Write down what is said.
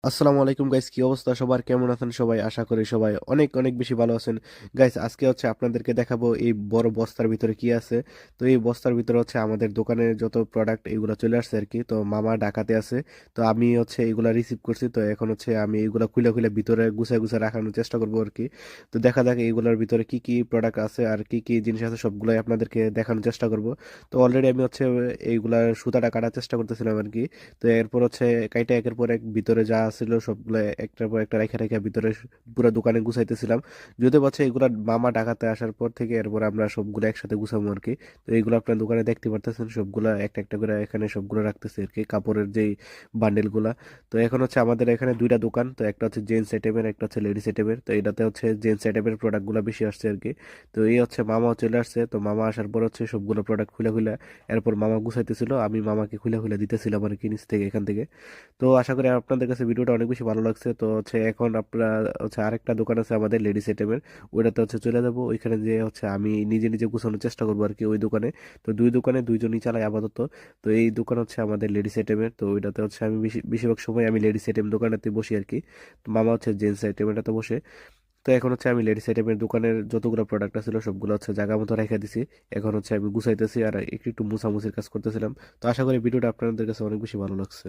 আসসালামু আলাইকুম গাইস, কি অবস্থা সবার? কেমন আছেন সবাই? আশা করি সবাই অনেক অনেক বেশি ভালো আছেন। গাইস, আজকে হচ্ছে আপনাদেরকে দেখাবো এই বড় বস্তার ভিতরে কি আছে। তো এই বস্তার ভিতরে হচ্ছে আমাদের দোকানের যত প্রোডাক্ট এগুলো চলে আসছে আর কি। তো মামা ঢাকাতে আছে, তো আমি হচ্ছে এগুলা রিসিভ করছি। তো এখন হচ্ছে আমি এগুলা খুলে খুলে ভিতরে গুছায় গুছায় রাখানোর চেষ্টা করবো আর কি। তো দেখা যাক এইগুলোর ভিতরে কি কি প্রোডাক্ট আছে আর কি কি জিনিস আছে সবগুলাই আপনাদেরকে দেখানোর চেষ্টা করব। তো অলরেডি আমি হচ্ছে এইগুলার সুতাটা কাটার চেষ্টা করতেছিলাম আর কি। তো এরপর হচ্ছে কাইটা একের পর এক ভিতরে যা ছিল সবগুলো একটার পর একটা রেখে রেখে ভিতরে পুরো দোকানে গুছাইতেছিলাম। যদি বলছে এগুলা মামা ঢাকাতে আসার পর থেকে এরপর আমরা সবগুলো একসাথে গুছাবো আর কি। তো এইগুলো আপনার দোকানে দেখতে পারতেছেন, সবগুলা একটা একটা করে এখানে সবগুলো রাখতেছি আর কি, কাপড়ের যেই বান্ডেল গুলা। তো এখন হচ্ছে আমাদের এখানে দুইটা দোকান, তো একটা হচ্ছে জেন্টস আইটেমের, একটা হচ্ছে লেডিস আইটেমের। তো এটাতে হচ্ছে জেন্টস আইটেমের প্রোডাক্ট গুলা বেশি আসছে আর কি। তো এই হচ্ছে মামাও চলে আসছে, তো মামা আসার পর হচ্ছে সবগুলো প্রোডাক্ট খুলে খুলে এরপর মামা গুছাইতেছিল, আমি মামাকে খুলে খুলে দিতেছিলাম আর কি নিচ থেকে এখান থেকে। তো আশা করি আপনাদের কাছে ভিডিওটা অনেক বেশি ভালো লাগছে। তো হচ্ছে এখন আপনারা হচ্ছে আরেকটা দোকান আছে আমাদের লেডিস আইটেমের, ওইটাতে হচ্ছে চলে যাবো। ওইখানে যে হচ্ছে আমি নিজে নিজে গুছানোর চেষ্টা করবো আর কি ওই দোকানে। তো দুই দোকানে দুইজনই চালাই আপাতত। তো এই দোকান হচ্ছে আমাদের লেডিস আইটেমের, তো ওইটাতে হচ্ছে আমি বেশিরভাগ সময় আমি লেডিস আইটেম দোকানেতে বসি আর কি। তো মামা হচ্ছে জেন্টস আইটেমেরটাতে বসে। তো এখন হচ্ছে আমি লেডিস আইটেমের দোকানের যতগুলো প্রোডাক্ট ছিল সবগুলো হচ্ছে জায়গা মতো রেখে দিছি। এখন হচ্ছে আমি গুছাইতেছি আর একটু একটু মুছামুছির কাজ করতেছিলাম। তো আশা করি ভিডিওটা আপনাদের কাছে অনেক বেশি ভালো লাগছে।